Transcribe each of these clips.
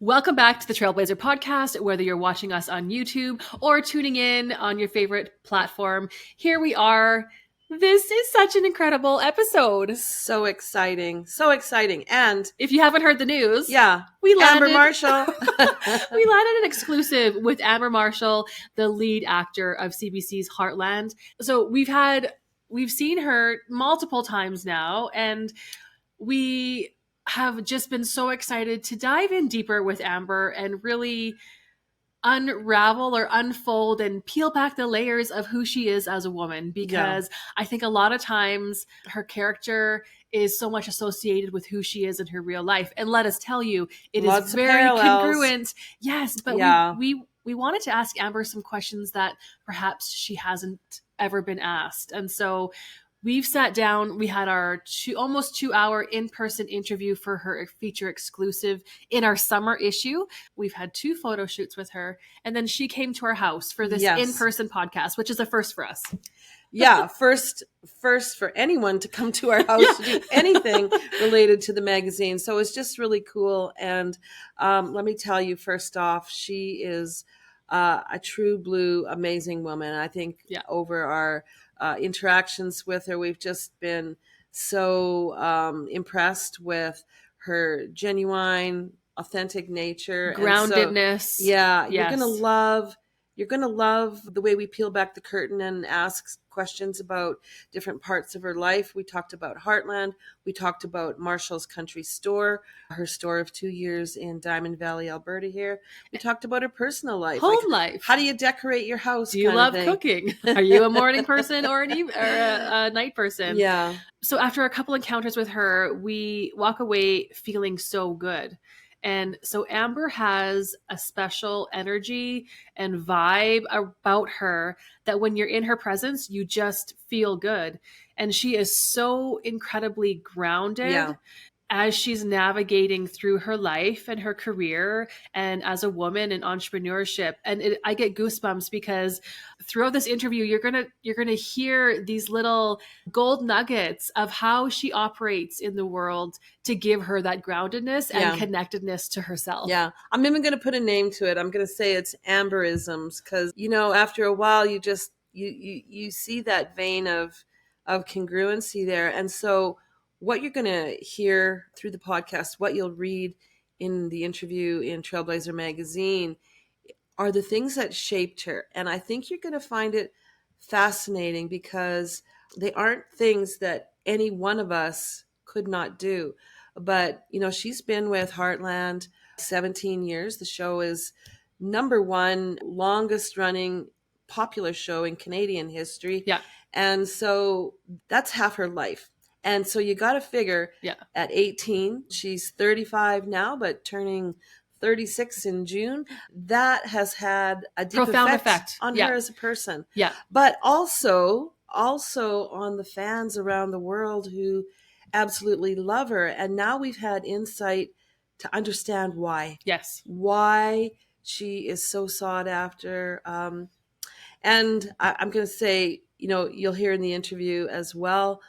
Welcome back to the Trailblazher podcast, whether you're watching us on YouTube or tuning in on your favorite platform. Here we are. This is such an incredible episode. So exciting. So exciting. And if you haven't heard the news, we landed Amber Marshall. We landed an exclusive with Amber Marshall, the lead actor of CBC's Heartland. So we've seen her multiple times now, and we have just been so excited to dive in deeper with Amber and really unravel or unfold and peel back the layers of who she is as a woman, because I think a lot of times her character is so much associated with who she is in her real life. And let us tell you, it is very congruent. Yes, but we wanted to ask Amber some questions that perhaps she hasn't ever been asked. And so we've sat down, we had our almost 2-hour in-person interview for her feature exclusive in our summer issue. We've had 2 photo shoots with her, and then she came to our house for this in-person podcast, which is a first for us. First for anyone to come to our house to do anything related to the magazine. So it's just really cool. And let me tell you, first off, she is a true blue, amazing woman. I think over our interactions with her, we've just been so impressed with her genuine, authentic nature, groundedness. You're gonna love the way we peel back the curtain and ask questions about different parts of her life. We talked about Heartland. We talked about Marshall's Country Store, her store of 2 years in Diamond Valley, Alberta here. We talked about her personal life. Home life. How do you decorate your house? Do you love cooking? Are you a morning person or a night person? Yeah. So after a couple encounters with her, we walk away feeling so good. And so Amber has a special energy and vibe about her that when you're in her presence, you just feel good. And she is so incredibly grounded as she's navigating through her life and her career and as a woman in entrepreneurship. And I get goosebumps because throughout this interview, you're gonna hear these little gold nuggets of how she operates in the world to give her that groundedness and connectedness to herself. Yeah. I'm even going to put a name to it. I'm going to say it's Amberisms, because, after a while, you just, you see that vein of congruency there. And so what you're going to hear through the podcast, what you'll read in the interview in Trailblazher magazine, are the things that shaped her. And I think you're going to find it fascinating because they aren't things that any one of us could not do. But, she's been with Heartland 17 years. The show is #1 longest running popular show in Canadian history. Yeah. And so that's half her life. And so you got to figure at 18, she's 35 now, but turning 36 in June, that has had a deep profound effect on her as a person. Yeah. But also on the fans around the world who absolutely love her. And now we've had insight to understand why. Yes. Why she is so sought after. And I'm going to say, you'll hear in the interview as well,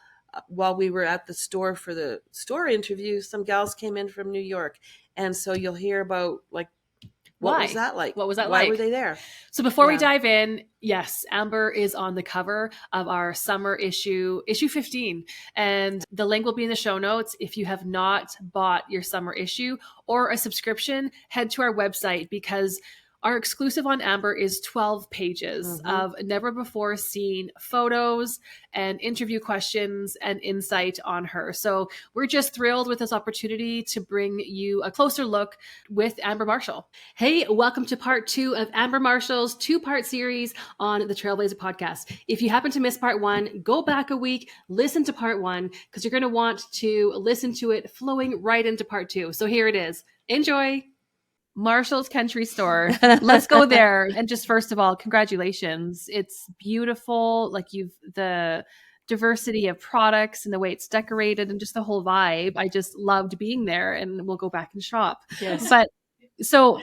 while we were at the store for the store interview, some gals came in from New York. And so you'll hear about what was that like? What was that like? Why were they there? So before we dive in, yes, Amber is on the cover of our summer issue 15. And the link will be in the show notes. If you have not bought your summer issue or a subscription, head to our website, because our exclusive on Amber is 12 pages of never before seen photos and interview questions and insight on her. So we're just thrilled with this opportunity to bring you a closer look with Amber Marshall. Hey, welcome to part 2 of Amber Marshall's 2-part series on the Trailblazher podcast. If you happen to miss part 1, go back a week, listen to part 1, because you're going to want to listen to it flowing right into part 2. So here it is. Enjoy. Marshall's Country Store. Let's go there. And just first of all, congratulations. It's beautiful. The diversity of products and the way it's decorated and just the whole vibe. I just loved being there, and we'll go back and shop. Yes. But so,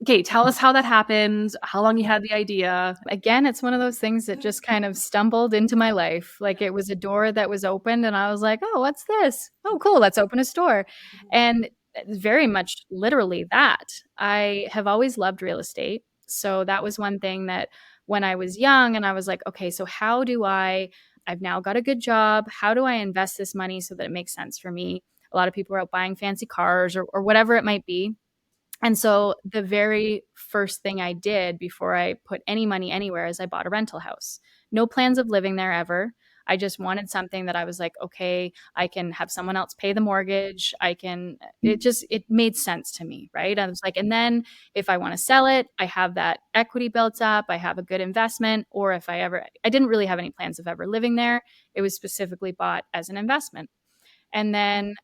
okay, tell us how that happened, how long you had the idea. Again, it's one of those things that just kind of stumbled into my life. Like, it was a door that was opened and I was like, oh, what's this? Oh, cool. Let's open a store. And very much literally that. I have always loved real estate. So that was one thing that when I was young and I was like, okay, so how do I've now got a good job. How do I invest this money so that it makes sense for me? A lot of people are out buying fancy cars or whatever it might be. And so the very first thing I did before I put any money anywhere is I bought a rental house. No plans of living there ever. I just wanted something that I was like, okay, I can have someone else pay the mortgage. It made sense to me, right? I was like, and then if I want to sell it, I have that equity built up. I have a good investment. Or if I didn't really have any plans of ever living there. It was specifically bought as an investment. And then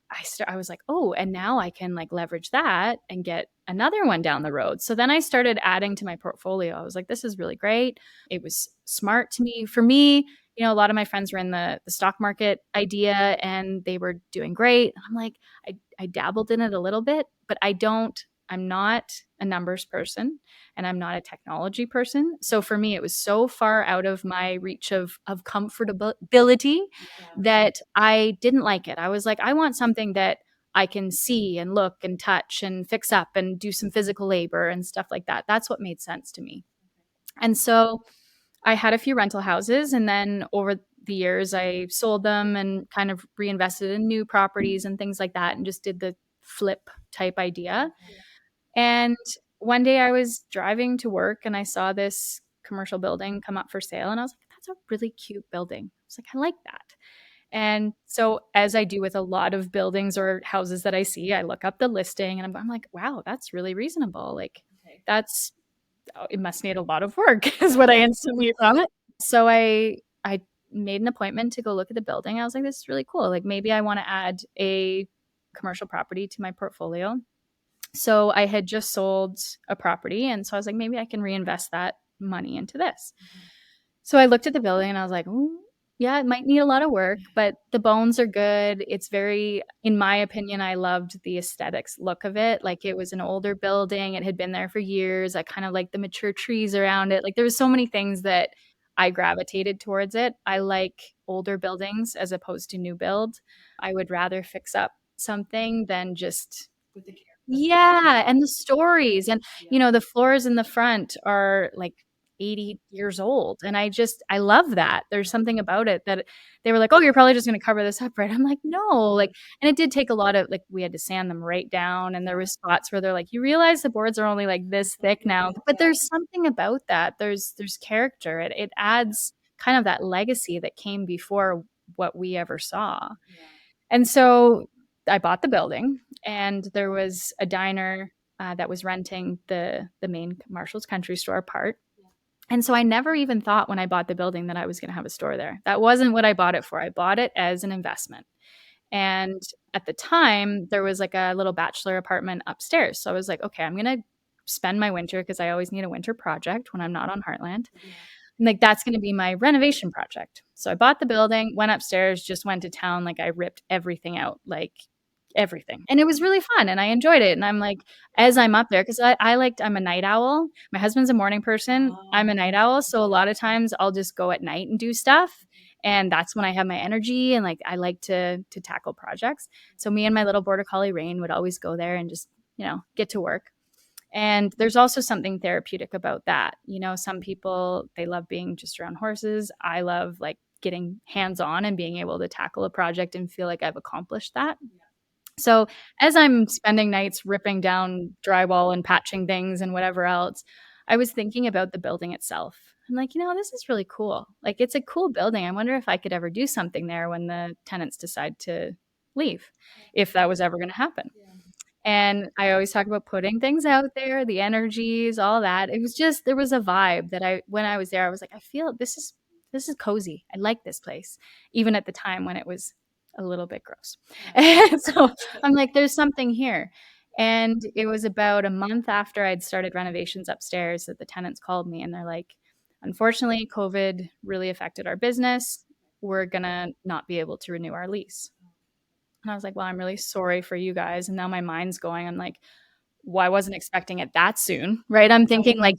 I was like, oh, and now I can like leverage that and get another one down the road. So then I started adding to my portfolio. I was like, this is really great. It was smart to me. For me, a lot of my friends were in the stock market idea and they were doing great. I'm like, I dabbled in it a little bit, but I'm not a numbers person and I'm not a technology person. So for me, it was so far out of my reach of comfortability that I didn't like it. I was like, I want something that I can see and look and touch and fix up and do some physical labor and stuff like that. That's what made sense to me. And so I had a few rental houses, and then over the years, I sold them and kind of reinvested in new properties and things like that and just did the flip type idea. And one day I was driving to work and I saw this commercial building come up for sale. And I was like, that's a really cute building. I was like, I like that. And so, as I do with a lot of buildings or houses that I see, I look up the listing and I'm like, wow, that's really reasonable. Like, it must need a lot of work, is what I instantly thought. So, I made an appointment to go look at the building. I was like, this is really cool. Like, maybe I want to add a commercial property to my portfolio. So, I had just sold a property. And so, I was like, maybe I can reinvest that money into this. So, I looked at the building and I was like, ooh, yeah, it might need a lot of work, but the bones are good. It's very, in my opinion, I loved the aesthetics look of it. Like it was an older building. It had been there for years. I kind of liked the mature trees around it. Like there was so many things that I gravitated towards it. I like older buildings as opposed to new build. I would rather fix up something than just With the character. yeah, and the stories and the floors in the front are like 80 years old. And I love that. There's something about it that they were like, oh, you're probably just going to cover this up, right? I'm like, no, like, and it did take a lot of like, we had to sand them right down. And there was spots where they're like, you realize the boards are only like this thick now, but there's something about that. There's character. It adds kind of that legacy that came before what we ever saw. And so I bought the building and there was a diner that was renting the main Marshall's Country Store part. And so I never even thought when I bought the building that I was going to have a store there. That wasn't what I bought it for. I bought it as an investment. And at the time, there was like a little bachelor apartment upstairs. So I was like, okay, I'm going to spend my winter because I always need a winter project when I'm not on Heartland. And like, that's going to be my renovation project. So I bought the building, went upstairs, just went to town. Like I ripped everything out, like everything. And it was really fun and I enjoyed it. And I'm like, as I'm up there, because I'm a night owl. My husband's a morning person. I'm a night owl. So a lot of times I'll just go at night and do stuff. And that's when I have my energy and like I like to tackle projects. So me and my little border collie Rain would always go there and just, get to work. And there's also something therapeutic about that. Some people, they love being just around horses. I love like getting hands-on and being able to tackle a project and feel like I've accomplished that. So as I'm spending nights ripping down drywall and patching things and whatever else, I was thinking about the building itself. I'm like, this is really cool. Like, it's a cool building. I wonder if I could ever do something there when the tenants decide to leave, if that was ever going to happen. And I always talk about putting things out there, the energies, all that. It was just, there was a vibe that when I was there, I was like, I feel this is cozy. I like this place, even at the time when it was a little bit gross. And so I'm like, there's something here. And it was about a month after I'd started renovations upstairs that the tenants called me and they're like, unfortunately, COVID really affected our business. We're going to not be able to renew our lease. And I was like, well, I'm really sorry for you guys. And now my mind's going, I'm like, well, I wasn't expecting it that soon, right? I'm thinking like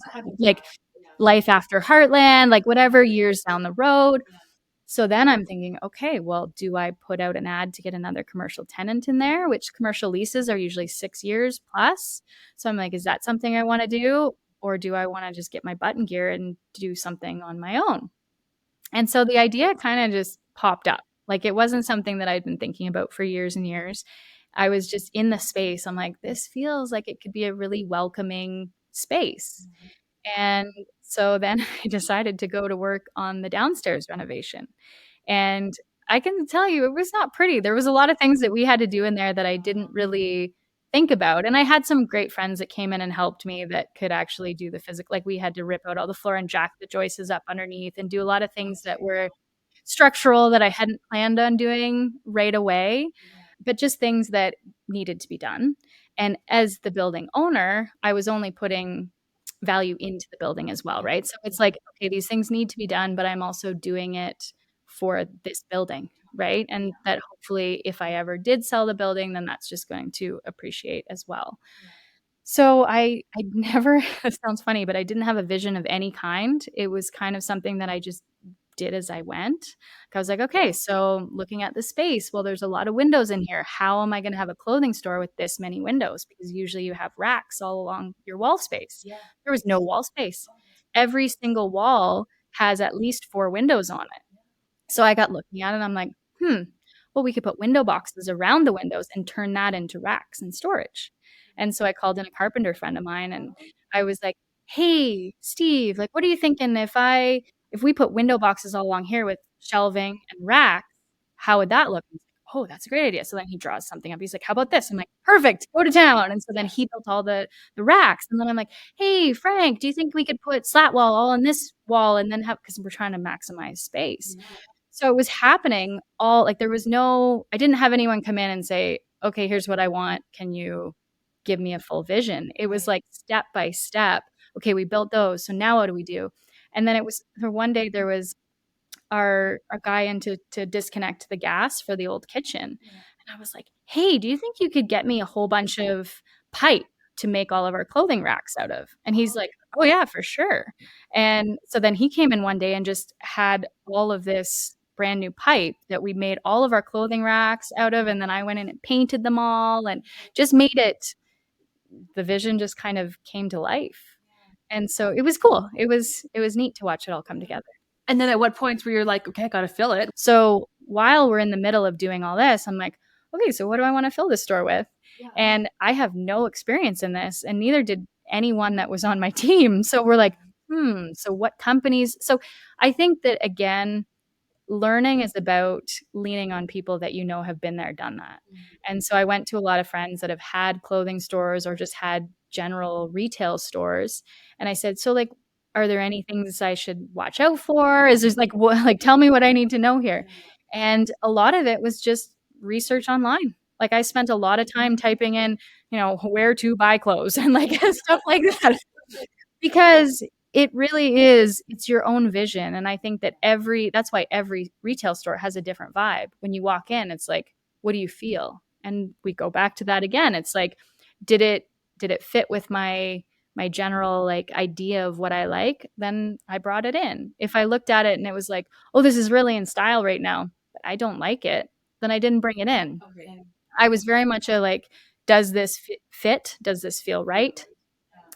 life after Heartland, like whatever, years down the road. So then I'm thinking, okay, well, do I put out an ad to get another commercial tenant in there, which commercial leases are usually 6 years plus. So I'm like, is that something I want to do? Or do I want to just get my butt in gear and do something on my own? And so the idea kind of just popped up. Like it wasn't something that I'd been thinking about for years and years. I was just in the space. I'm like, this feels like it could be a really welcoming space. And so then I decided to go to work on the downstairs renovation. And I can tell you, it was not pretty. There was a lot of things that we had to do in there that I didn't really think about. And I had some great friends that came in and helped me that could actually do the physical. Like we had to rip out all the floor and jack the joists up underneath and do a lot of things that were structural that I hadn't planned on doing right away, but just things that needed to be done. And as the building owner, I was only putting value into the building as well, right? So it's like, okay, these things need to be done, but I'm also doing it for this building, right? And that hopefully if I ever did sell the building, then that's just going to appreciate as well. So I never it sounds funny, but I didn't have a vision of any kind. It was kind of something that I just did as I went. I was like, okay, so looking at the space, well, there's a lot of windows in here. How am I going to have a clothing store with this many windows? Because usually you have racks all along your wall space. There was no wall space. Every single wall has at least 4 windows on it. So I got looking at it and I'm like, well, we could put window boxes around the windows and turn that into racks and storage. And so I called in a carpenter friend of mine and I was like, hey, Steve, like, what are you thinking if we put window boxes all along here with shelving and racks, how would that look? He's like, oh, that's a great idea. So then he draws something up. He's like, how about this? I'm like, perfect, go to town. And so then he built all the racks. And then I'm like, hey, Frank, do you think we could put slat wall all on this wall and then have, because we're trying to maximize space. So it was happening all like I didn't have anyone come in and say, okay, here's what I want. Can you give me a full vision? It was like step by step. Okay, we built those. So now what do we do? And then it was for one day there was our guy in to disconnect the gas for the old kitchen. And I was like, hey, do you think you could get me a whole bunch of pipe to make all of our clothing racks out of? And he's like, oh yeah, for sure. And so then he came in one day and just had all of this brand new pipe that we made all of our clothing racks out of. And then I went in and painted them all and just made it, the vision just kind of came to life. And so it was cool. It was neat to watch it all come together. And then at what points where you're like, okay, I got to fill it? So while we're in the middle of doing all this, I'm like, okay, so what do I want to fill this store with? And I have no experience in this, and neither did anyone that was on my team. So we're like, so what companies? So I think that, again, learning is about leaning on people that you know have been there, done that. And so I went to a lot of friends that have had clothing stores or just had general retail stores. And I said, so like, are there any things I should watch out for? Is there like, what, like, tell me what I need to know here. And a lot of it was just research online. Like I spent a lot of time typing in, where to buy clothes and like stuff like that, because it really is, it's your own vision. And I think that that's why every retail store has a different vibe. When you walk in, it's like, what do you feel? And we go back to that again. It's like, did it fit with my general like idea of what I like? Then I brought it in. If I looked at it and it was like, oh, this is really in style right now, but I don't like it, then I didn't bring it in. Okay. I was very much a like, does this fit? Does this feel right?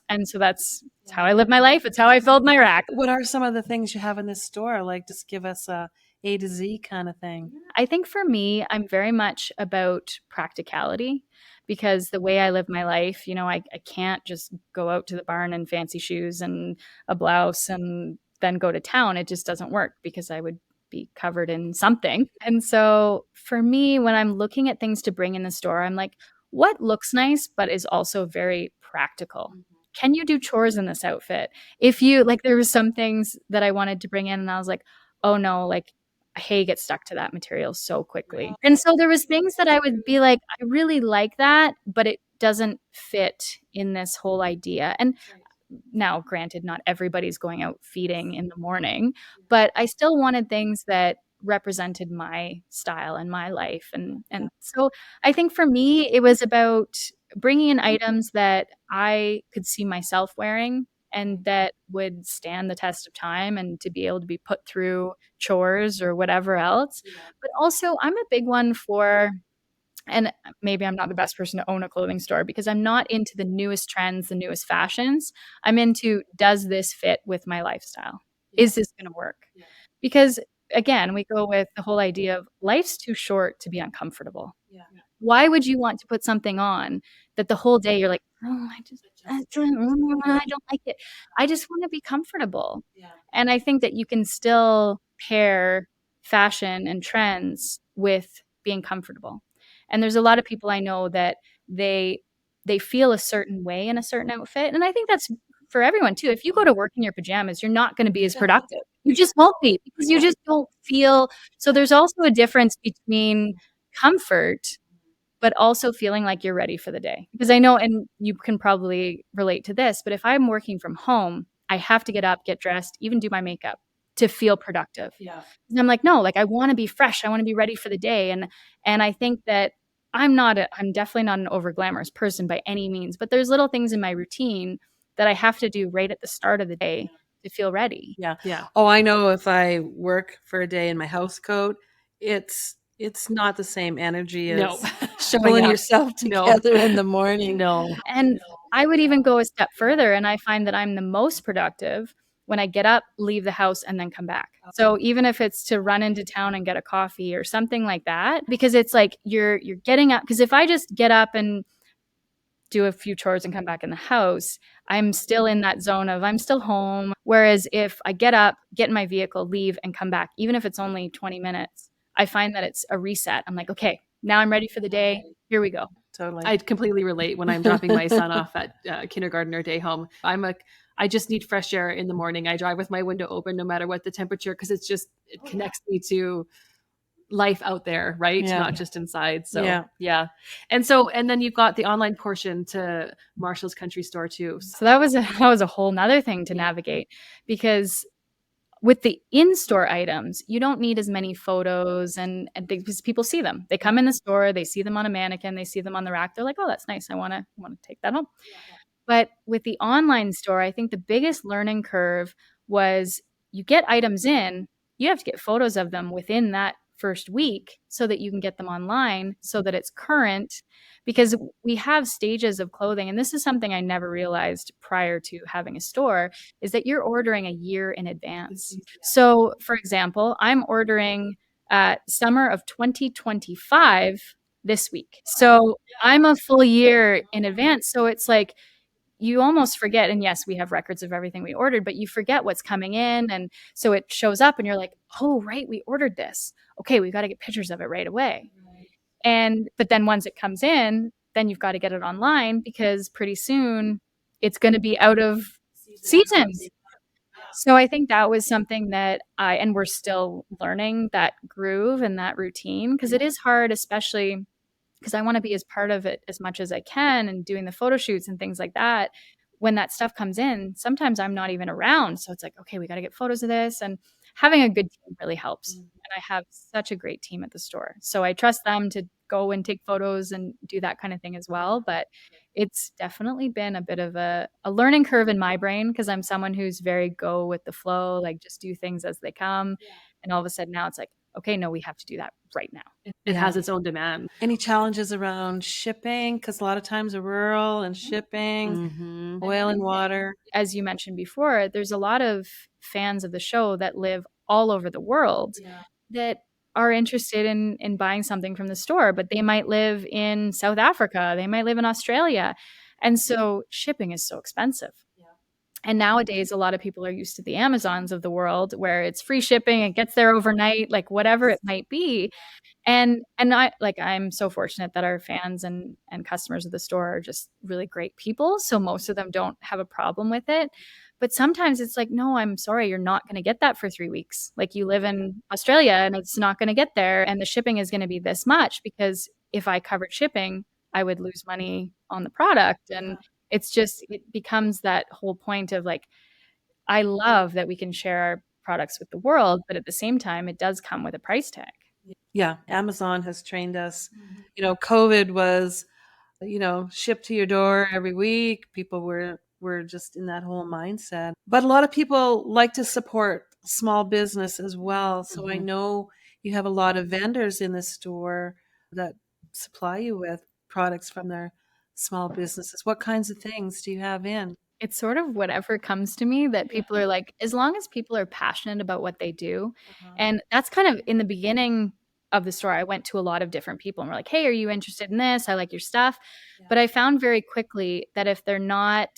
And so that's how I live my life. It's how I filled my rack. What are some of the things you have in this store? Like, just give us a to Z kind of thing. I think for me, I'm very much about practicality, because the way I live my life, I can't just go out to the barn in fancy shoes and a blouse and then go to town. It just doesn't work because I would be covered in something. And so for me, when I'm looking at things to bring in the store, I'm like, what looks nice, but is also very practical? Can you do chores in this outfit? If you like, there was some things that I wanted to bring in and I was like, oh no, like hay gets stuck to that material so quickly. And so there was things that I would be like, I really like that, but it doesn't fit in this whole idea. And now, granted, not everybody's going out feeding in the morning, but I still wanted things that represented my style and my life. And so I think for me, it was about bringing in items that I could see myself wearing, and that would stand the test of time and to be able to be put through chores or whatever else. But also, I'm a big one for, and maybe I'm not the best person to own a clothing store because I'm not into the newest trends, the newest fashions. I'm into, does this fit with my lifestyle? Is this going to work? Because again, we go with the whole idea of life's too short to be uncomfortable. Why would you want to put something on that the whole day you're like, oh, I don't like it. I just want to be comfortable. And I think that you can still pair fashion and trends with being comfortable. And there's a lot of people I know that they feel a certain way in a certain outfit. And I think that's for everyone too. If you go to work in your pajamas, you're not going to be as productive. You just won't be because you just don't feel. So there's also a difference between comfort but also feeling like you're ready for the day. Because I know, and you can probably relate to this, but if I'm working from home, I have to get up, get dressed, even do my makeup to feel productive. And I'm like, no, like I want to be fresh. I want to be ready for the day. And I think that I'm definitely not an over glamorous person by any means, but there's little things in my routine that I have to do right at the start of the day to feel ready. Yeah. Oh, I know if I work for a day in my house coat, it's not the same energy as pulling yourself together in the morning. And I would even go a step further, and I find that I'm the most productive when I get up, leave the house, and then come back. So even if it's to run into town and get a coffee or something like that, because it's like you're getting up. Because if I just get up and do a few chores and come back in the house, I'm still in that zone of I'm still home. Whereas if I get up, get in my vehicle, leave, and come back, even if it's only 20 minutes, I find that it's a reset. I'm like, okay, now I'm ready for the day. Here we go. Totally. I completely relate when I'm dropping my son off at kindergarten or day home. I just need fresh air in the morning. I drive with my window open no matter what the temperature because it connects me to life out there, right? Not just inside. So yeah. And then you've got the online portion to Marshall's Country Store too. So that was a whole nother thing to navigate because with the in-store items, you don't need as many photos and because people see them. They come in the store, they see them on a mannequin, they see them on the rack. They're like, oh, that's nice. I want to take that home. But with the online store, I think the biggest learning curve was you get items in, you have to get photos of them within that first week so that you can get them online so that it's current because we have stages of clothing. And this is something I never realized prior to having a store is that you're ordering a year in advance. So for example, I'm ordering summer of 2025 this week. So I'm a full year in advance. So it's like, you almost forget, and yes, we have records of everything we ordered, but you forget what's coming in. And so it shows up and you're like, oh, right, we ordered this. Okay, we've got to get pictures of it right away. But then once it comes in, then you've got to get it online because pretty soon it's going to be out of season. So I think that was something that and we're still learning that groove and that routine because it is hard, especially because I want to be as part of it as much as I can and doing the photo shoots and things like that. When that stuff comes in, sometimes I'm not even around. So it's like, okay, we got to get photos of this. And having a good team really helps. And I have such a great team at the store. So I trust them to go and take photos and do that kind of thing as well. But it's definitely been a bit of a learning curve in my brain because I'm someone who's very go with the flow, like just do things as they come. And all of a sudden now it's like, okay, no, we have to do that right now. It has its own demand. Any challenges around shipping? Because a lot of times are rural and shipping, oil and water. As you mentioned before, there's a lot of fans of the show that live all over the world that are interested in buying something from the store, but they might live in South Africa, they might live in Australia. And so shipping is so expensive. And nowadays, a lot of people are used to the Amazons of the world where it's free shipping, it gets there overnight, like whatever it might be. And I'm so fortunate that our fans and customers of the store are just really great people. So most of them don't have a problem with it. But sometimes it's like, no, I'm sorry, you're not going to get that for 3 weeks. Like you live in Australia and it's not going to get there. And the shipping is going to be this much because if I covered shipping, I would lose money on the product. And it becomes that whole point of like, I love that we can share our products with the world, but at the same time, it does come with a price tag. Yeah. Amazon has trained us. COVID was, shipped to your door every week. People were we're just in that whole mindset. But a lot of people like to support small business as well. So I know you have a lot of vendors in the store that supply you with products from their small businesses. What kinds of things do you have in? It's sort of whatever comes to me that people are like, as long as people are passionate about what they do. And that's kind of in the beginning of the store. I went to a lot of different people and were like, hey, are you interested in this? I like your stuff. But I found very quickly that if they're not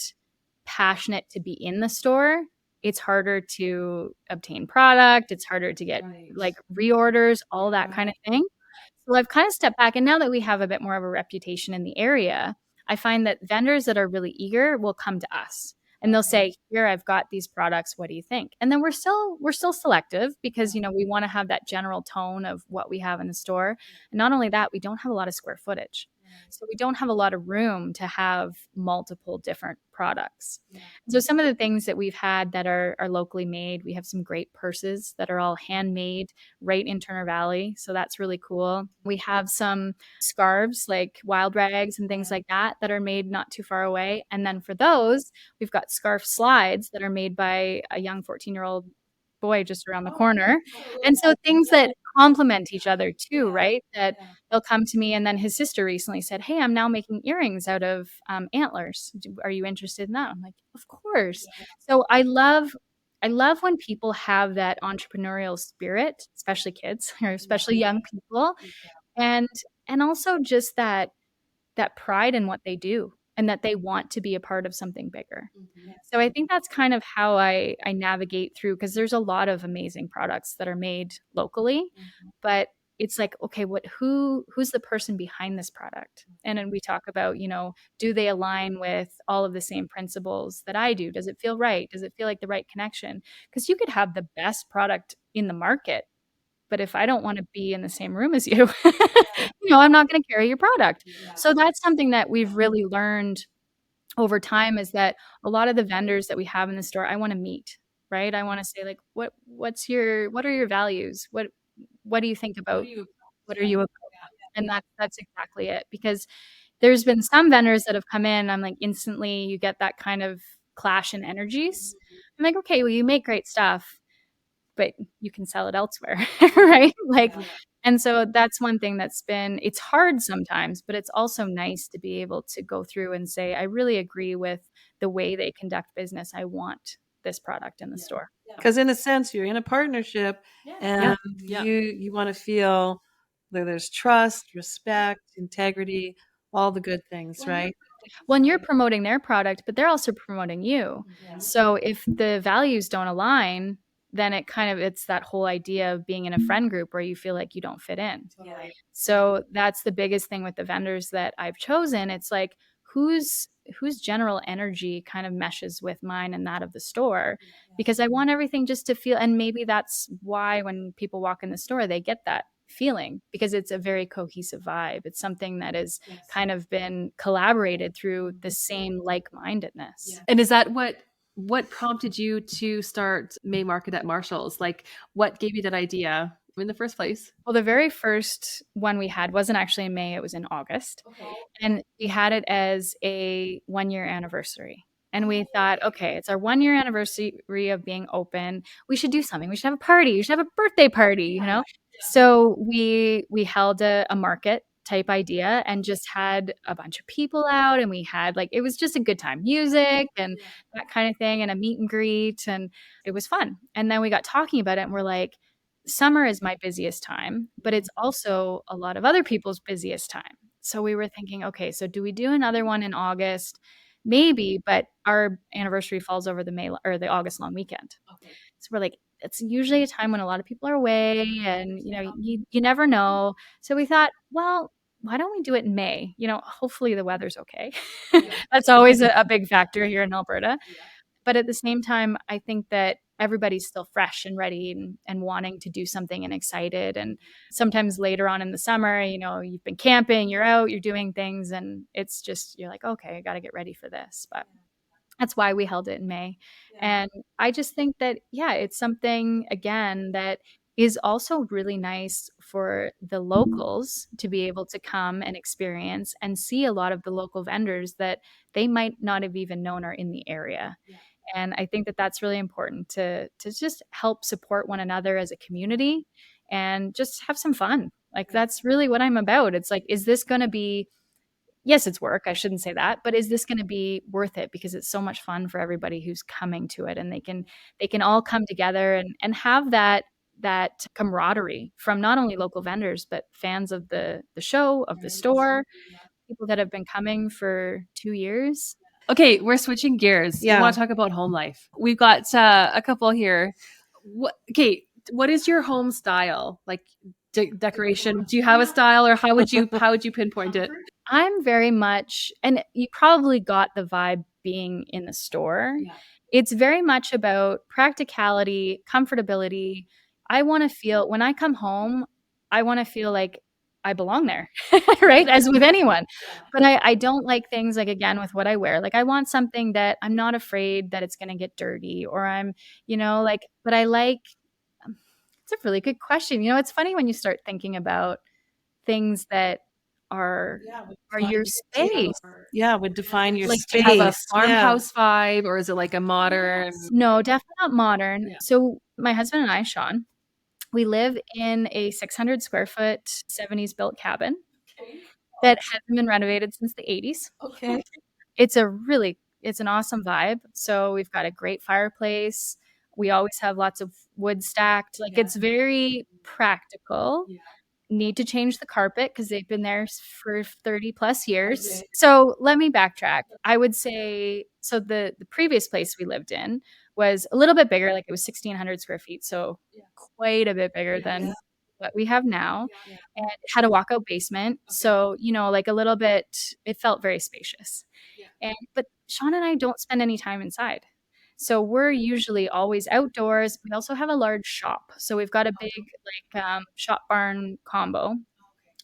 passionate to be in the store, it's harder to obtain product. It's harder to get like reorders, all that kind of thing. So I've kind of stepped back. And now that we have a bit more of a reputation in the area, I find that vendors that are really eager will come to us and they'll say, here, I've got these products. What do you think? And then we're still selective because, you know, we want to have that general tone of what we have in the store. And not only that, we don't have a lot of square footage. So we don't have a lot of room to have multiple different products. So some of the things that we've had that are locally made, we have some great purses that are all handmade right in Turner Valley. So that's really cool. We have some scarves like wild rags and things like that that are made not too far away. And then for those, we've got scarf slides that are made by a young 14-year-old boy just around the corner. And so things that complement each other too, right? That they'll come to me. And then his sister recently said, hey, I'm now making earrings out of antlers. Are you interested in that? I'm like, of course. So I love when people have that entrepreneurial spirit, especially kids or especially young people. And also just that pride in what they do and that they want to be a part of something bigger. So I think that's kind of how I navigate through, because there's a lot of amazing products that are made locally, but it's like, okay, who's the person behind this product? And then we talk about, you know, do they align with all of the same principles that I do? Does it feel right? Does it feel like the right connection? Because you could have the best product in the market, but if I don't want to be in the same room as you, you know, I'm not going to carry your product. So that's something that we've really learned over time, is that a lot of the vendors that we have in the store, I want to meet, right? I want to say like, what are your values? What do you think about? What are you about? And that's exactly it. Because there's been some vendors that have come in, I'm like, instantly you get that kind of clash in energies. I'm like, okay, well, you make great stuff, but you can sell it elsewhere, right? Like, and so that's one thing it's hard sometimes, but it's also nice to be able to go through and say, I really agree with the way they conduct business. I want this product in the store. Because in a sense, you're in a partnership, and you want to feel that there's trust, respect, integrity, all the good things, right? When you're promoting their product, but they're also promoting you. So if the values don't align, then it's that whole idea of being in a friend group where you feel like you don't fit in. So that's the biggest thing with the vendors that I've chosen. It's like, whose general energy kind of meshes with mine and that of the store, because I want everything just to feel, and maybe that's why when people walk in the store, they get that feeling, because it's a very cohesive vibe. It's something that is kind of been collaborated through the same like-mindedness. And is that what prompted you to start May Market at Marshall's? Like, what gave you that idea in the first place? Well, the very first one we had wasn't actually in May, it was in August. And we had it as a 1-year anniversary. And we thought, okay, it's our 1-year anniversary of being open. We should do something. We should have a party. We should have a birthday party, you know? So we held a market type idea and just had a bunch of people out, and we had it was just a good time, music and that kind of thing, and a meet and greet, and it was fun. And then we got talking about it and we're like, summer is my busiest time, but it's also a lot of other people's busiest time. So we were thinking, okay, so do we do another one in August? Maybe, but our anniversary falls over the August long weekend. So we're like, it's usually a time when a lot of people are away, and you never know. So we thought, well, why don't we do it in May? Hopefully the weather's okay. That's always a big factor here in Alberta. But at the same time, I think that everybody's still fresh and ready and wanting to do something and excited. And sometimes later on in the summer, you've been camping, you're out, you're doing things, and it's just, you're like, okay, I got to get ready for this. But that's why we held it in May. And I just think that, it's something, again, that is also really nice for the locals to be able to come and experience and see a lot of the local vendors that they might not have even known are in the area. And I think that that's really important to just help support one another as a community and just have some fun. Like that's really what I'm about. It's like, is this going to be, yes, it's work. I shouldn't say that, but is this going to be worth it? Because it's so much fun for everybody who's coming to it, and they can all come together and have that camaraderie from not only local vendors but fans of the show, of the store, people that have been coming for 2 years. Okay, we're switching gears. Yeah. We want to talk about home life. We've got a couple here. What is your home style? Like decoration? Do you have a style, or how would you pinpoint it? I'm very much, and you probably got the vibe being in the store. Yeah. It's very much about practicality, comfortability. I want to feel, when I come home, I want to feel like I belong there, right? As with anyone. But I don't like things like, again, with what I wear. Like, I want something that I'm not afraid that it's going to get dirty, or I'm, like, but I like, it's a really good question. It's funny when you start thinking about things that are your space. Yeah, would define your Like, space. do you have a farmhouse vibe, or is it like a modern? No, definitely not modern. Yeah. So my husband and I, Sean, we live in a 600 square foot 70s built cabin that hasn't been renovated since the 80s. Okay. It's an awesome vibe. So we've got a great fireplace. We always have lots of wood stacked. Like, it's very practical. Need to change the carpet because they've been there for 30 plus years. Okay. So let me backtrack. I would say, so the previous place we lived in was a little bit bigger, like it was 1,600 square feet. So quite a bit bigger than what we have now. And it had a walkout basement. Okay. So, like a little bit, it felt very spacious. But Sean and I don't spend any time inside. So we're usually always outdoors. We also have a large shop. So we've got a big shop barn combo.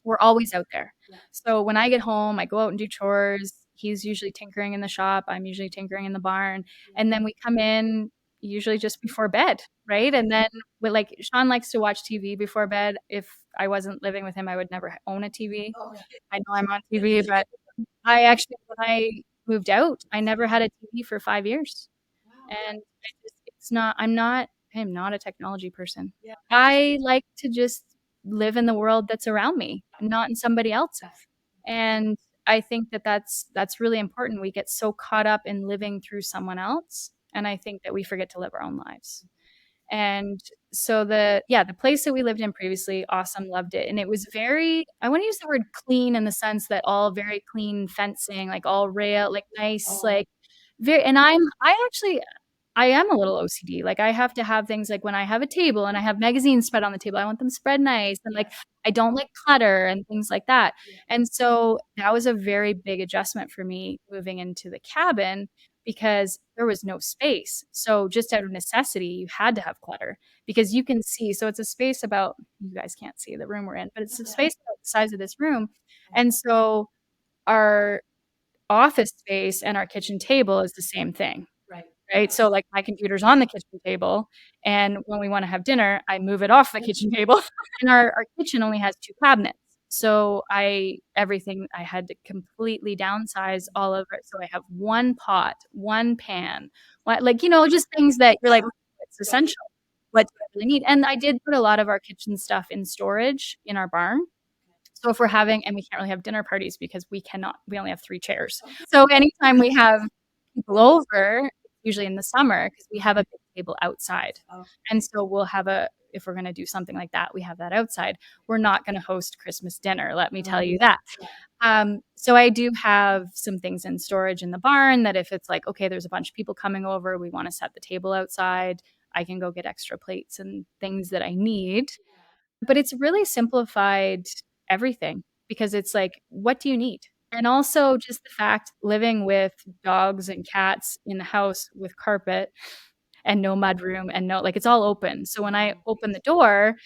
We're always out there. So when I get home, I go out and do chores. He's usually tinkering in the shop. I'm usually tinkering in the barn. And then we come in usually just before bed, right? And then Sean likes to watch TV before bed. If I wasn't living with him, I would never own a TV. I know I'm on TV, but when I moved out, I never had a TV for 5 years. And I'm not a technology person. I like to just live in the world that's around me, not in somebody else's. And I think that that's really important. We get so caught up in living through someone else, and I think that we forget to live our own lives. And so the place that we lived in previously, awesome, loved it. And it was I want to use the word clean in the sense that all very clean fencing, like all rail, like nice, like very, and I am a little OCD. Like, I have to have things, like when I have a table and I have magazines spread on the table, I want them spread nice. And like, I don't like clutter and things like that. And so that was a very big adjustment for me moving into the cabin because there was no space. So just out of necessity, you had to have clutter because you can see. So it's a space about, you guys can't see the room we're in, but it's a space about the size of this room. And so our office space and our kitchen table is the same thing. Right. So like my computer's on the kitchen table, and when we want to have dinner, I move it off the kitchen table. And our kitchen only has 2 cabinets. So I had to completely downsize all of it. So I have 1 pot, 1 pan, just things that you're like, it's essential. What do I really need? And I did put a lot of our kitchen stuff in storage in our barn. So if we're and we can't really have dinner parties because we only have 3 chairs. So anytime we have people over, usually in the summer, because we have a big table outside. And so we'll if we're going to do something like that, we have that outside. We're not going to host Christmas dinner, let me tell you that. So I do have some things in storage in the barn that if it's like, okay, there's a bunch of people coming over, we want to set the table outside, I can go get extra plates and things that I need. But it's really simplified everything because it's like, what do you need? And also just the fact living with dogs and cats in the house with carpet and no mudroom and it's all open. So when I open the door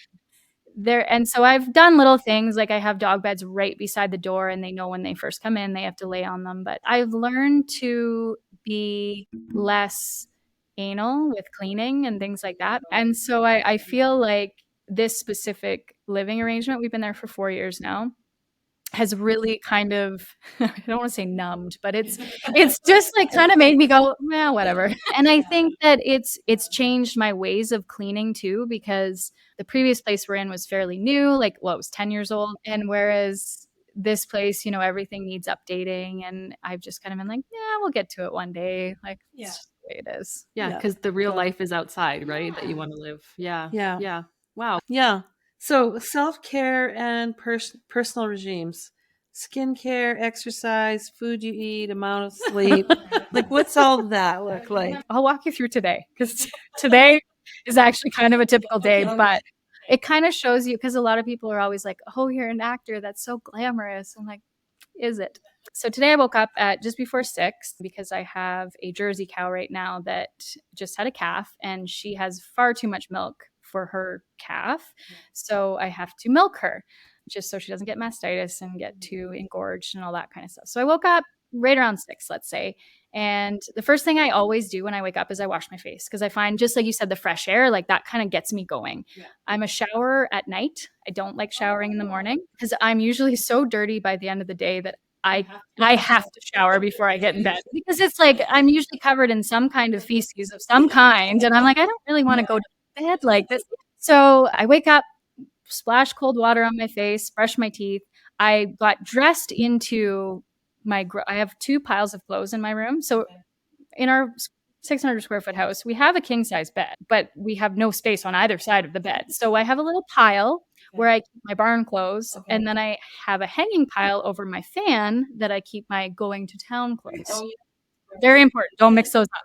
and so I've done little things like I have dog beds right beside the door and they know when they first come in, they have to lay on them. But I've learned to be less anal with cleaning and things like that. And so I feel like this specific living arrangement, we've been there for 4 years now, has really kind of, I don't want to say numbed, but it's just like kind of made me go, well, whatever. And I think that it's changed my ways of cleaning too, because the previous place we're in was fairly new, like, well, it was 10 years old. And whereas this place, everything needs updating, and I've just kind of been like, yeah, we'll get to it one day. Like, it's just the way it is. Yeah, because the real life is outside, right? That you want to live. Yeah. Yeah. Yeah. Wow. Yeah. So self-care and personal regimes, skincare, exercise, food you eat, amount of sleep. Like, what's all that look like? I'll walk you through today, because today is actually kind of a typical day, but it kind of shows you, because a lot of people are always like, oh, you're an actor. That's so glamorous. I'm like, is it? So today I woke up at just before 6 because I have a Jersey cow right now that just had a calf, and she has far too much milk for her calf. So I have to milk her just so she doesn't get mastitis and get too engorged and all that kind of stuff. So I woke up right around 6, let's say. And the first thing I always do when I wake up is I wash my face, because I find, just like you said, the fresh air, like that kind of gets me going. I'm a shower at night. I don't like showering in the morning because I'm usually so dirty by the end of the day that I have to shower before I get in bed, because it's like I'm usually covered in some kind of feces of some kind. And I'm like, I don't really want to go to bed like this. So I wake up, splash cold water on my face, brush my teeth. I got dressed into I have 2 piles of clothes in my room. So in our 600 square foot house, we have a king size bed, but we have no space on either side of the bed. So I have a little pile where I keep my barn clothes. And then I have a hanging pile over my fan that I keep my going to town clothes. Very important. Don't mix those up.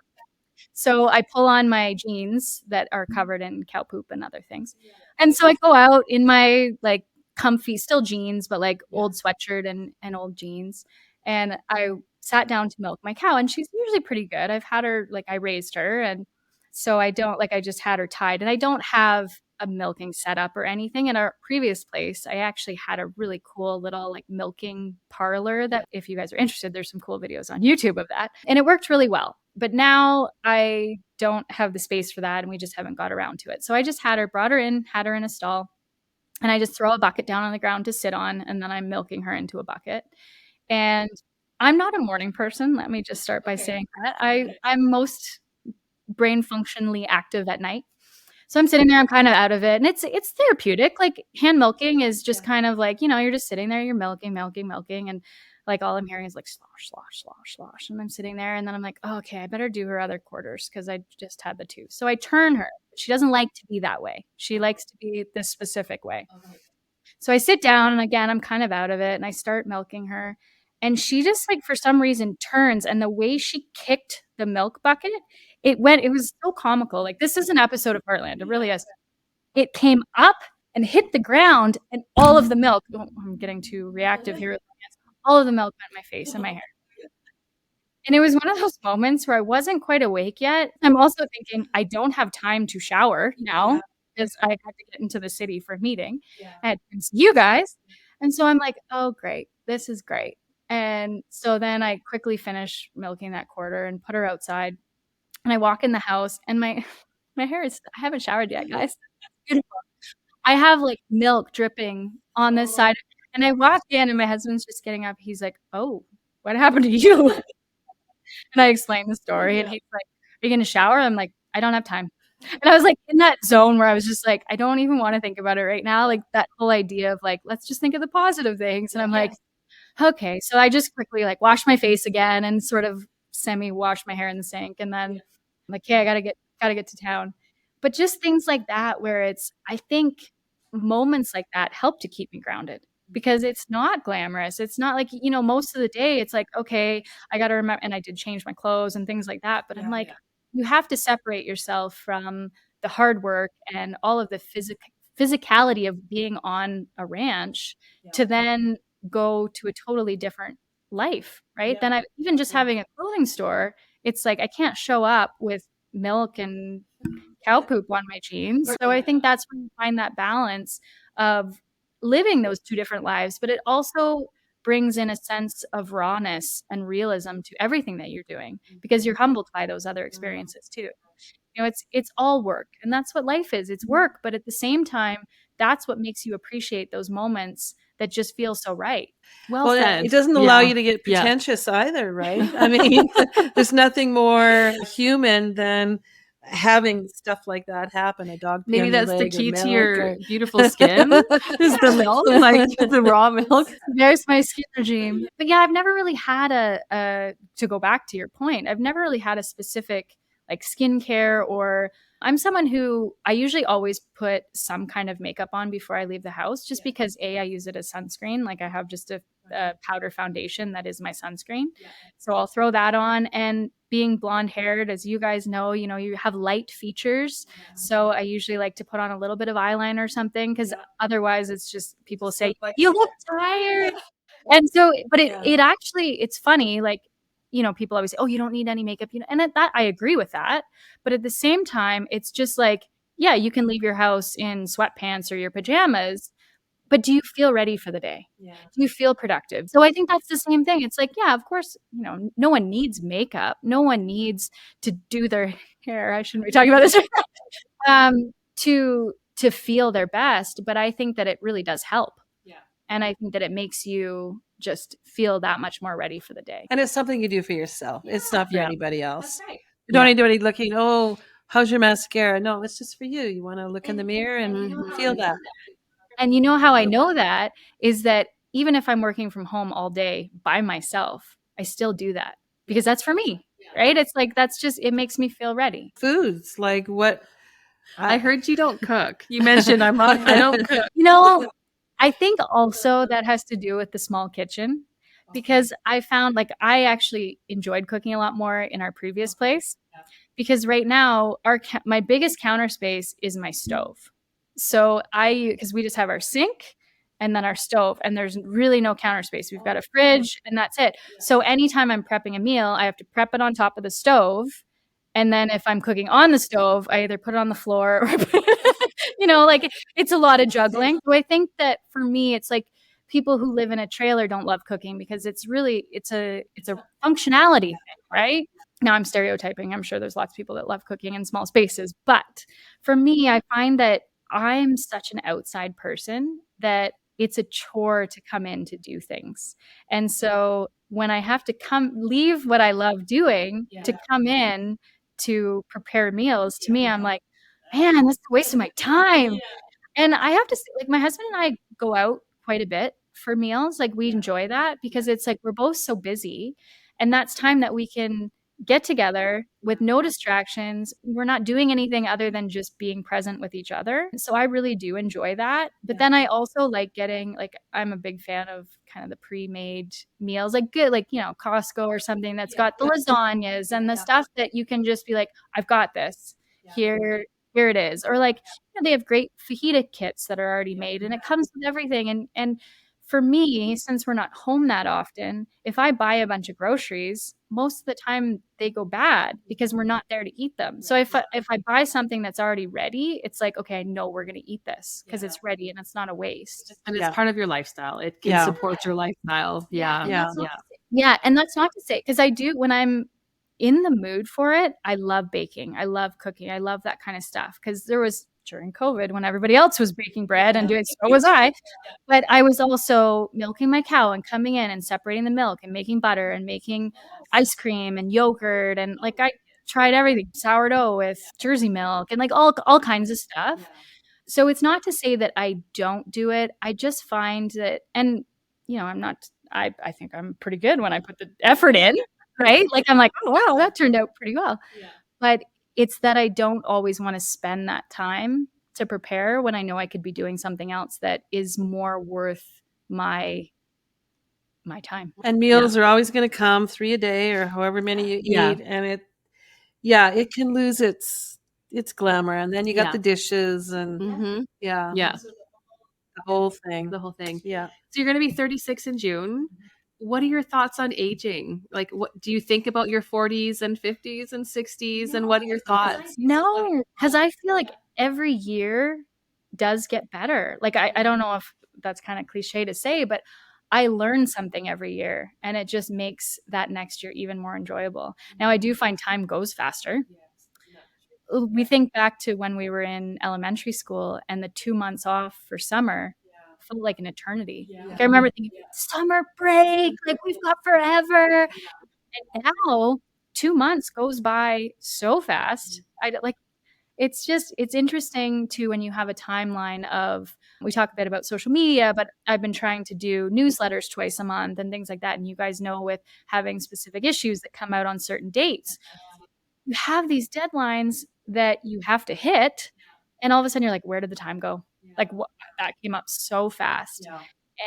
So I pull on my jeans that are covered in cow poop and other things. And so I go out in my like comfy, still jeans, but like old sweatshirt and old jeans. And I sat down to milk my cow, and she's usually pretty good. I've had her, like, I raised her. And so I just had her tied, and I don't have a milking setup or anything. In our previous place, I actually had a really cool little like milking parlor that, if you guys are interested, there's some cool videos on YouTube of that. And it worked really well. But now I don't have the space for that, and we just haven't got around to it. So I just brought her in, had her in a stall, and I just throw a bucket down on the ground to sit on, and then I'm milking her into a bucket. And I'm not a morning person. Let me just start by saying that. I'm most brain functionally active at night. So I'm sitting there, I'm kind of out of it. And it's therapeutic. Like, hand milking is just kind of like, you're just sitting there, you're milking. And like all I'm hearing is like slosh, slosh, slosh, slosh. And I'm sitting there, and then I'm like, oh, okay, I better do her other quarters because I just had the 2. So I turn her. She doesn't like to be that way. She likes to be this specific way. So I sit down, and again, I'm kind of out of it, and I start milking her. And she just, like, for some reason turns, and the way she kicked the milk bucket, it was so comical. Like, this is an episode of Heartland. It really is. It came up and hit the ground, and all of the milk, I'm getting too reactive here. All of the milk went in my face and my hair. And it was one of those moments where I wasn't quite awake yet. I'm also thinking, I don't have time to shower now because I had to get into the city for a meeting. I had to see you guys. And so I'm like, oh, great. This is great. And so then I quickly finish milking that quarter and put her outside. And I walk in the house, and my hair I haven't showered yet, guys. Beautiful. I have like milk dripping on this side. And I walk in, and my husband's just getting up. He's like, oh, what happened to you? And I explained the story, and he's like, are you going to shower? I'm like, I don't have time. And I was like in that zone where I was just like, I don't even want to think about it right now. Like, that whole idea of like, let's just think of the positive things. And I'm like, okay. So I just quickly like wash my face again and sort of semi-wash my hair in the sink. And then I'm like, okay, I gotta get to town. But just things like that, where I think moments like that help to keep me grounded, because it's not glamorous. It's not like, most of the day it's like, okay, I got to remember, and I did change my clothes and things like that. But I'm like, you have to separate yourself from the hard work and all of the physicality of being on a ranch to then go to a totally different life, right? Then even just having a clothing store, it's like I can't show up with milk and cow poop on my jeans. So I think that's when you find that balance of living those 2 different lives, but it also brings in a sense of rawness and realism to everything that you're doing, because you're humbled by those other experiences too. It's all work, and that's what life is. It's work, but at the same time, that's what makes you appreciate those moments that just feel so right. Well said. It doesn't allow you to get pretentious either, right? I mean, there's nothing more human than having stuff like that happen. A dog. Maybe that's the key to your beautiful skin is the milk, like the raw milk. There's my skin regime. But yeah, I've never really had to go back to your point, I've never really had a specific like skincare, or I'm someone who I usually always put some kind of makeup on before I leave the house, just because I use it as sunscreen. Like I have just a powder foundation that is my sunscreen. So I'll throw that on. And being blonde haired, as you guys know, you have light features. So I usually like to put on a little bit of eyeliner or something, because otherwise it's just people say, you look tired. And so, but it actually, it's funny. Like, people always say, oh, you don't need any makeup, and that I agree with that. But at the same time, it's just like, yeah, you can leave your house in sweatpants or your pajamas, but do you feel ready for the day? Do you feel productive? So I think that's the same thing. It's like, yeah, of course, no one needs makeup. No one needs to do their hair. I shouldn't be talking about this. To feel their best. But I think that it really does help. And I think that it makes you just feel that much more ready for the day. And it's something you do for yourself. It's not for anybody else. Right. You don't need anybody looking, oh, how's your mascara? No, it's just for you. You want to look in the mirror and feel that. And you know how I know that is that even if I'm working from home all day by myself, I still do that because that's for me, right? It's like, it makes me feel ready. Foods, like what? I heard you don't cook. You mentioned I don't cook. I think also that has to do with the small kitchen, because I found like I actually enjoyed cooking a lot more in our previous place, because right now my biggest counter space is my stove. So because we just have our sink and then our stove, and there's really no counter space. We've got a fridge and that's it. So anytime I'm prepping a meal, I have to prep it on top of the stove. And then if I'm cooking on the stove, I either put it on the floor or like it's a lot of juggling. So I think that for me, it's like people who live in a trailer don't love cooking because it's a functionality thing, right? Now I'm stereotyping. I'm sure there's lots of people that love cooking in small spaces. But for me, I find that I'm such an outside person that it's a chore to come in to do things. And so when I have to leave what I love doing to come in to prepare meals, to me, I'm like, man, that's a waste of my time. And I have to say, like, my husband and I go out quite a bit for meals. Like, we enjoy that because it's like we're both so busy, and that's time that we can get together with no distractions. We're not doing anything other than just being present with each other. So I really do enjoy that. But then I also like I'm a big fan of kind of the pre-made meals, like good, like, Costco or something that's got the lasagnas and the stuff that you can just be like, I've got this here it is. Or like, they have great fajita kits that are already made and it comes with everything. And for me, since we're not home that often, if I buy a bunch of groceries, most of the time they go bad because we're not there to eat them. So if I buy something that's already ready, it's like, okay, I know we're going to eat this because it's ready and it's not a waste. And it's part of your lifestyle. It can support your lifestyle. Yeah. And that's not to say, because I do, when I'm in the mood for it, I love baking. I love cooking. I love that kind of stuff. Because there was during COVID when everybody else was baking bread and doing, so was I. But I was also milking my cow and coming in and separating the milk and making butter and making ice cream and yogurt. And like, I tried everything, sourdough with Jersey milk and like all kinds of stuff. So it's not to say that I don't do it. I just find that, and I think I'm pretty good when I put the effort in. Right? Like, I'm like, oh, wow, that turned out pretty well. But it's that I don't always want to spend that time to prepare when I know I could be doing something else that is more worth my time. And meals are always going to come 3 a day or however many you eat. And it can lose its glamour. And then you got the dishes and the whole thing. Yeah. So you're going to be 36 in June. What are your thoughts on aging? Like, what do you think about your 40s and 50s and 60s? And what are your thoughts? No, because I feel like every year does get better. Like, I don't know if that's kind of cliche to say, but I learn something every year, and it just makes that next year even more enjoyable. Now, I do find time goes faster. We think back to when we were in elementary school, and the 2 months off for summer felt like an eternity. Like, I remember thinking, "Summer break, like, we've got forever." And now 2 months goes by so fast. I d like, it's interesting too when you have a timeline of, we talk a bit about social media, but I've been trying to do newsletters twice a month and things like that, and you guys know with having specific issues that come out on certain dates, you have these deadlines that you have to hit, and all of a sudden you're like, "Where did the time go?" Like, what that came up so fast.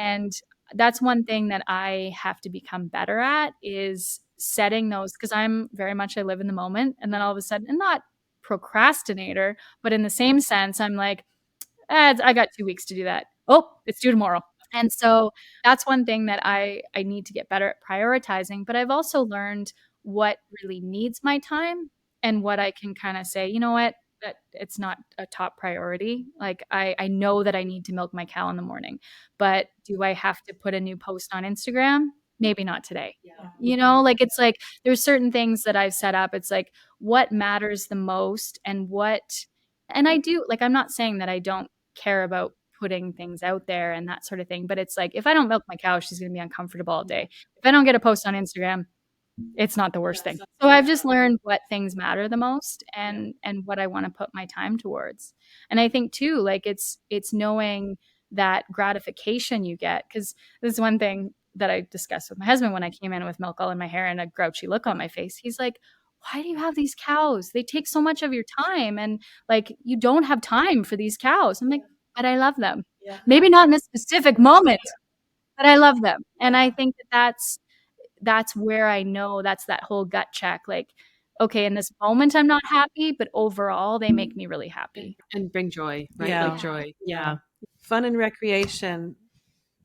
And that's one thing that I have to become better at, is setting those, because I'm very much, I live in the moment, and then all of a sudden, and not procrastinator, but in the same sense, I'm like, I got 2 weeks to do that. Oh, it's due tomorrow. And so that's one thing that I need to get better at prioritizing, but I've also learned what really needs my time and what I can kinda say, "You know what? That it's not a top priority." Like, I know that I need to milk my cow in the morning, but do I have to put a new post on Instagram? Maybe not today. You know, like, it's like there's certain things that I've set up. It's like, what matters the most, and what, and I do, like, I'm not saying that I don't care about putting things out there and that sort of thing, but it's like, if I don't milk my cow, she's gonna be uncomfortable all day. If I don't get a post on Instagram, it's not the worst thing. So I've just learned what things matter the most, and what I wanna put my time towards. And I think too, like, it's knowing that gratification you get, because this is one thing that I discussed with my husband when I came in with milk all in my hair and a grouchy look on my face. He's like, "Why do you have these cows? They take so much of your time, and, like, you don't have time for these cows." I'm like, "But I love them." Maybe not in this specific moment, but I love them. And I think that that's where I know, that's that whole gut check, like, okay, in this moment, I'm not happy, but overall, they make me really happy. And bring joy, right? Yeah. Like joy. Yeah. Fun and recreation.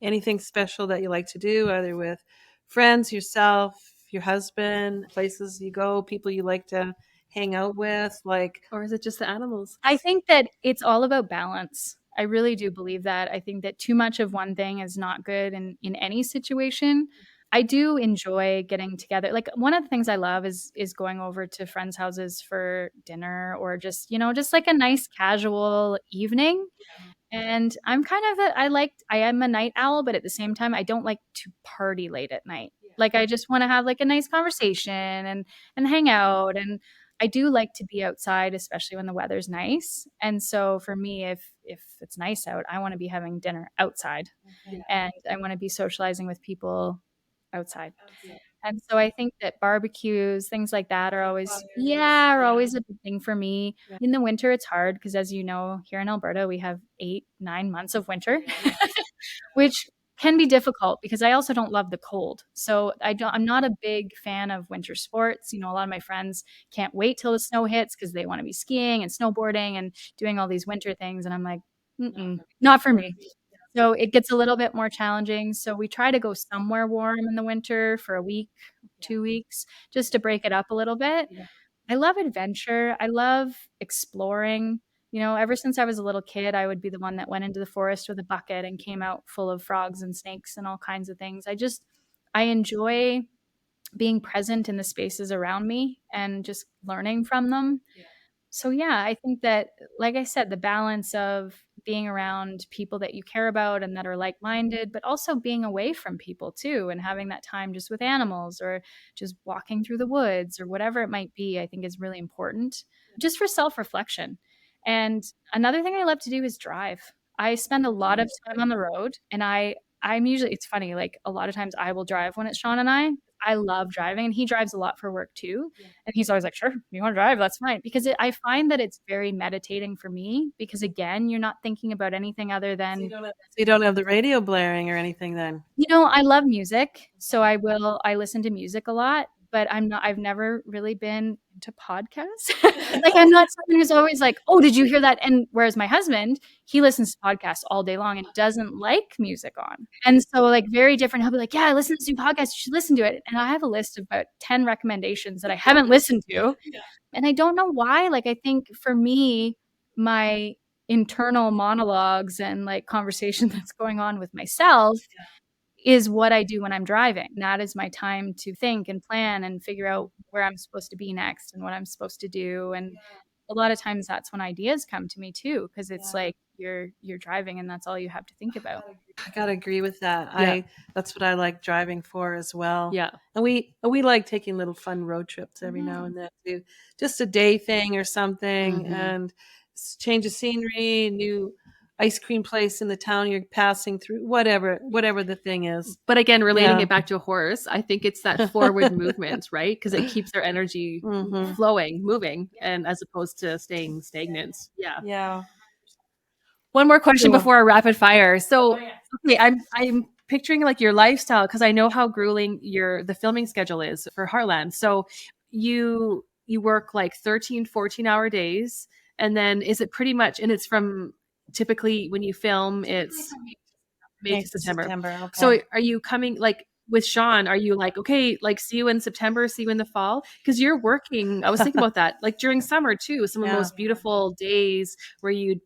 Anything special that you like to do, either with friends, yourself, your husband, places you go, people you like to hang out with, like, Or is it just the animals? I think that it's all about balance. I really do believe that. I think that too much of one thing is not good in any situation. I do enjoy getting together. Like, one of the things I love is going over to friends' houses for dinner, or just, just like a nice casual evening. And I'm kind of I am a night owl, but at the same time, I don't like to party late at night. Like, I just wanna have, like, a nice conversation and hang out, and I do like to be outside, especially when the weather's nice. And so for me, if it's nice out, I wanna be having dinner outside, and I wanna be socializing with people outside. And so I think that barbecues, things like that are always a big thing for me. In the winter, it's hard because, as you know, here in Alberta, we have 8, 9 months of winter, which can be difficult because I also don't love the cold. So I'm not a big fan of winter sports. A lot of my friends can't wait till the snow hits because they wanna be skiing and snowboarding and doing all these winter things, and I'm like, "Mm-mm, not for me." So it gets a little bit more challenging. So we try to go somewhere warm in the winter for a week, 2 weeks, just to break it up a little bit. I love adventure. I love exploring. Ever since I was a little kid, I would be the one that went into the forest with a bucket and came out full of frogs and snakes and all kinds of things. I enjoy being present in the spaces around me and just learning from them. So yeah, I think that, like I said, the balance of being around people that you care about and that are like-minded, but also being away from people too, and having that time just with animals, or just walking through the woods, or whatever it might be, I think is really important just for self-reflection. And another thing I love to do is drive. I spend a lot of time on the road, and I'm usually, it's funny, like, a lot of times I will drive when it's Sean and I love driving, and he drives a lot for work too. And he's always like, "Sure, you wanna drive, that's fine." Because I find that it's very meditating for me, because, again, you're not thinking about anything other so than, you don't have the radio blaring or anything then. I love music, so I listen to music a lot, but I've never really been into podcasts. Like, I'm not someone who's always like, "Oh, did you hear that?" And whereas my husband, he listens to podcasts all day long and doesn't like music on. And so, like, very different. He'll be like, "Yeah, I listen to this new podcast, you should listen to it." And I have a list of about 10 recommendations that I haven't listened to, and I don't know why. Like, I think for me, my internal monologues and, like, conversation that's going on with myself is what I do when I'm driving. That is my time to think and plan and figure out where I'm supposed to be next and what I'm supposed to do. And a lot of times that's when ideas come to me too, because it's like you're driving and that's all you have to think about. I gotta agree with that. Yeah. That's what I like driving for as well. Yeah. And we like taking little fun road trips every now and then too. Just a day thing or something, and change of scenery, new ice cream place in the town you're passing through, whatever the thing is. But again, relating Yeah. it back to a horse, I think it's that forward movement, right? Because it keeps their energy flowing, moving, and as opposed to staying stagnant. Yeah. Yeah. One more question Cool. before our rapid fire. So, okay, I'm picturing like your lifestyle because I know how grueling the filming schedule is for Heartland. So you work like 13, 14-hour days, and then is it pretty much, and it's from typically when you film, it's May to September. Okay. So are you coming like with Sean? Are you like, okay, like see you in September, see you in the fall? Because you're working. I was thinking about that, like during summer too. Some of the most beautiful days where you've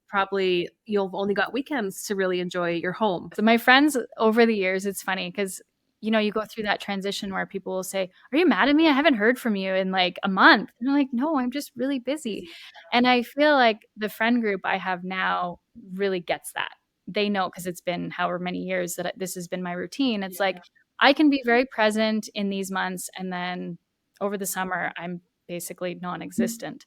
only got weekends to really enjoy your home. So my friends over the years, it's funny because you go through that transition where people will say, "Are you mad at me? I haven't heard from you in like a month." And I'm like, "No, I'm just really busy." And I feel like the friend group I have now really gets that. They know because it's been however many years that this has been my routine. It's like I can be very present in these months, and then over the summer, I'm basically non-existent.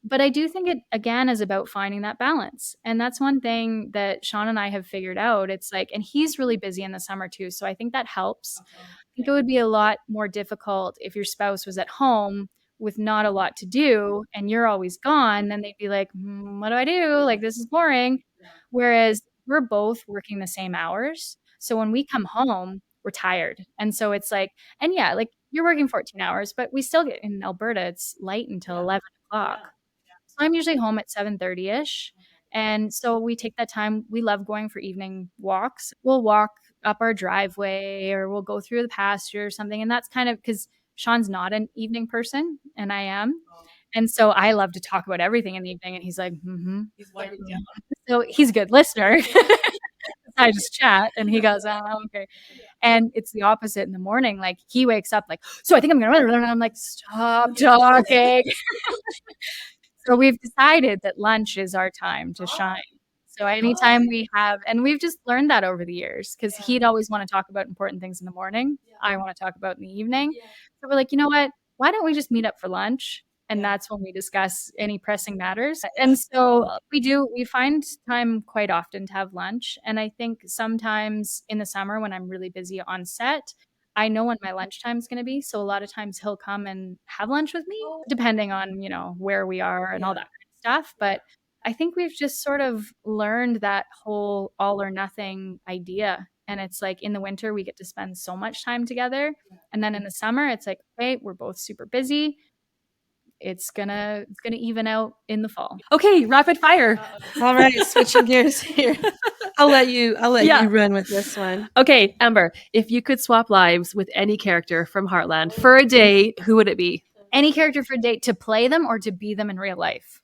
But I do think it, again, is about finding that balance. And that's one thing that Sean and I have figured out. It's like, and he's really busy in the summer too. So I think that helps. I think it would be a lot more difficult if your spouse was at home with not a lot to do and you're always gone. Then they'd be like, what do I do? Like, this is boring. Whereas we're both working the same hours. So when we come home, we're tired. And so it's like, and yeah, like you're working 14 hours, but we still get in Alberta, it's light until 11 o'clock. So I'm usually home at 7:30ish. And so we take that time. We love going for evening walks. We'll walk up our driveway or we'll go through the pasture or something. And that's kind of because Sean's not an evening person and I am. And so I love to talk about everything in the evening. And he's like, So he's a good listener. I just chat and he goes, oh, okay. And it's the opposite in the morning. Like he wakes up like, so I think I'm going to run. And I'm like, stop talking. So we've decided that lunch is our time to shine. So anytime we have, and we've just learned that over the years because he'd always want to talk about important things in the morning. I want to talk about in the evening. So we're like, you know what? Why don't we just meet up for lunch? And that's when we discuss any pressing matters. And so we find time quite often to have lunch. And I think sometimes in the summer when I'm really busy on set, I know when my lunchtime is going to be. So a lot of times he'll come and have lunch with me, depending on, where we are and all that kind of stuff. But I think we've just sort of learned that whole all or nothing idea. And it's like in the winter, we get to spend so much time together. And then in the summer, it's like, okay, we're both super busy. It's gonna even out in the fall. Okay, rapid fire. All right, switching gears here. I'll let you run with this one. Okay, Amber, if you could swap lives with any character from Heartland for a day, who would it be? Any character for a date, to play them or to be them in real life?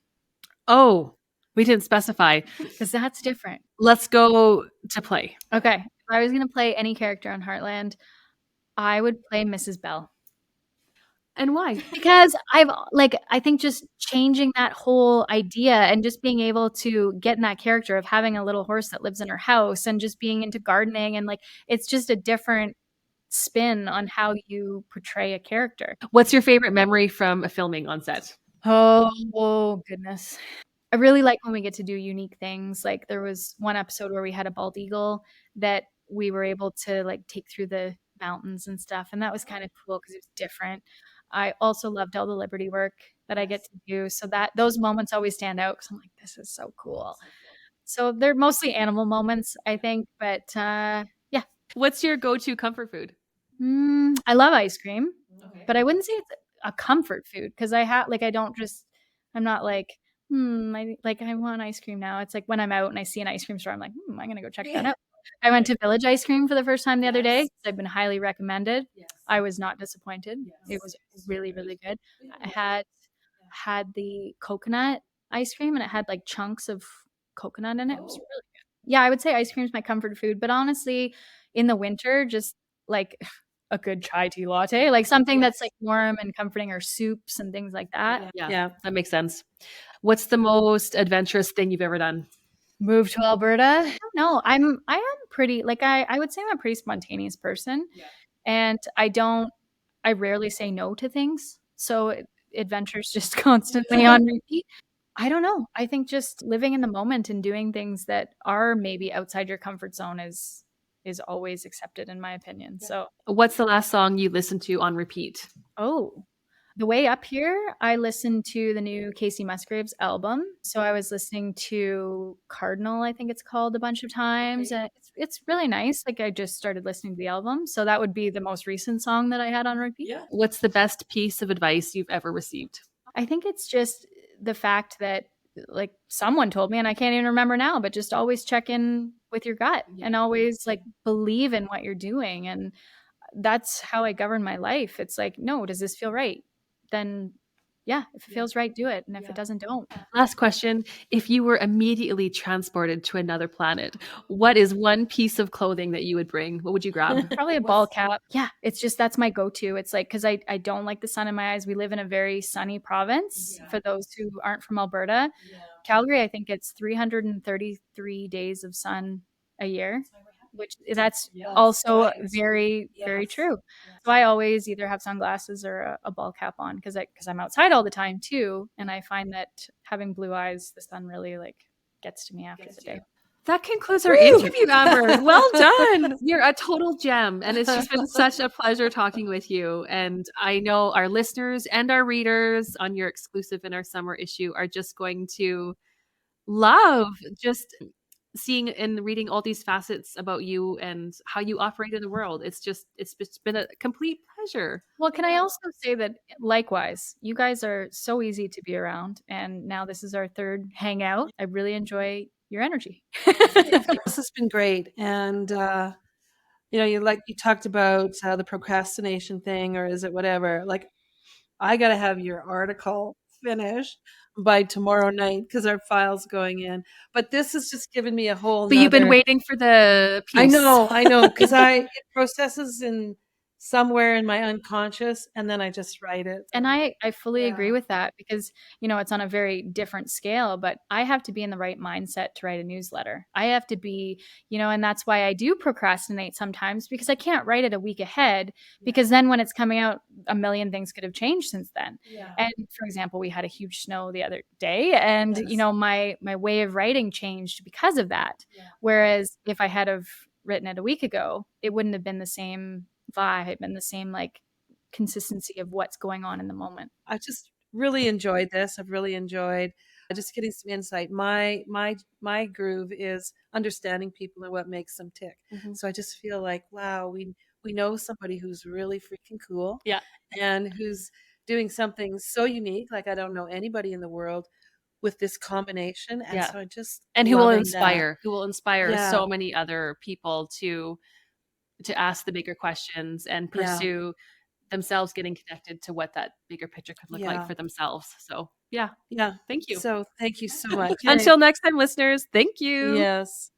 Oh, we didn't specify. Because that's different. Let's go to play. Okay. If I was going to play any character on Heartland, I would play Mrs. Bell. And why? Because I think just changing that whole idea and just being able to get in that character of having a little horse that lives in her house and just being into gardening and it's just a different spin on how you portray a character. What's your favorite memory from a filming on set? Oh goodness. I really like when we get to do unique things. Like there was one episode where we had a bald eagle that we were able to take through the mountains and stuff. And that was kind of cool because it was different. I also loved all the Liberty work that I get to do. So those moments always stand out because I'm like, this is so cool. So they're mostly animal moments, I think. But yeah. What's your go-to comfort food? I love ice cream, but I wouldn't say it's a comfort food because I'm not like, I want ice cream now. It's like when I'm out and I see an ice cream store, I'm like, I'm going to go check that out. I went to Village Ice Cream for the first time the other day. I've been highly recommended. I was not disappointed. It was really, really good. I had the coconut ice cream and it had chunks of coconut in it. It was really good. Yeah, I would say ice cream is my comfort food, but honestly, in the winter, just like a good chai tea latte, like something that's like warm and comforting, or soups and things like that. Yeah, that makes sense. What's the most adventurous thing you've ever done? Move to Alberta? No, I am pretty, like, I would say I'm a pretty spontaneous person. And I rarely say no to things. So adventure's just constantly on repeat. I don't know. I think just living in the moment and doing things that are maybe outside your comfort zone is always accepted, in my opinion. So, What's the last song you listened to on repeat? oh, the way up here, I listened to the new Casey Musgraves album. So I was listening to Cardinal, I think it's called, a bunch of times. And it's really nice. Like, I just started listening to the album. So that would be the most recent song that I had on repeat. What's the best piece of advice you've ever received? I think it's just the fact that, like, someone told me, and I can't even remember now, but just always check in with your gut and always like believe in what you're doing. And that's how I govern my life. It's like, no, does this feel right? Then yeah, if it feels right, do it. And if it doesn't, don't. Last question. If you were immediately transported to another planet, what is one piece of clothing that you would bring? What would you grab? Probably a ball cap. Yeah, it's just, that's my go-to. It's like, because I don't like the sun in my eyes. We live in a very sunny province, for those who aren't from Alberta. Calgary, I think it's 333 days of sun a year, which that's also very, very true. So I always either have sunglasses or a ball cap on, because I'm outside all the time too. And I find that having blue eyes, the sun really like gets to me after the day. That concludes our interview, Amber. Well done. You're a total gem. And it's just been such a pleasure talking with you. And I know our listeners and our readers on your exclusive in our summer issue are just going to love just seeing and reading all these facets about you and how you operate in the world. It's been a complete pleasure. Well, can I also say that likewise, you guys are so easy to be around. And now this is our third hangout. I really enjoy your energy. This has been great. And, you talked about the procrastination thing, or is it whatever? Like, I got to have your article finished by tomorrow night because our file's going in. But this has just given me a whole. But you've been waiting for the piece. I know, because it processes in somewhere in my unconscious, and then I just write it. And I fully agree with that, because, it's on a very different scale, but I have to be in the right mindset to write a newsletter. I have to be, and that's why I do procrastinate sometimes, because I can't write it a week ahead, because then when it's coming out, a million things could have changed since then. And for example, we had a huge snow the other day, and, my way of writing changed because of that. Whereas if I had have written it a week ago, it wouldn't have been the same vibe and the same like consistency of what's going on in the moment. I just really enjoyed this. I've really enjoyed just getting some insight. My groove is understanding people and what makes them tick. So I just feel like, wow, we know somebody who's really freaking cool. And who's doing something so unique. Like, I don't know anybody in the world with this combination. And so I just who will inspire so many other people to ask the bigger questions and pursue themselves getting connected to what that bigger picture could look like for themselves. So thank you. So thank you so much. Until next time, listeners, thank you. Yes.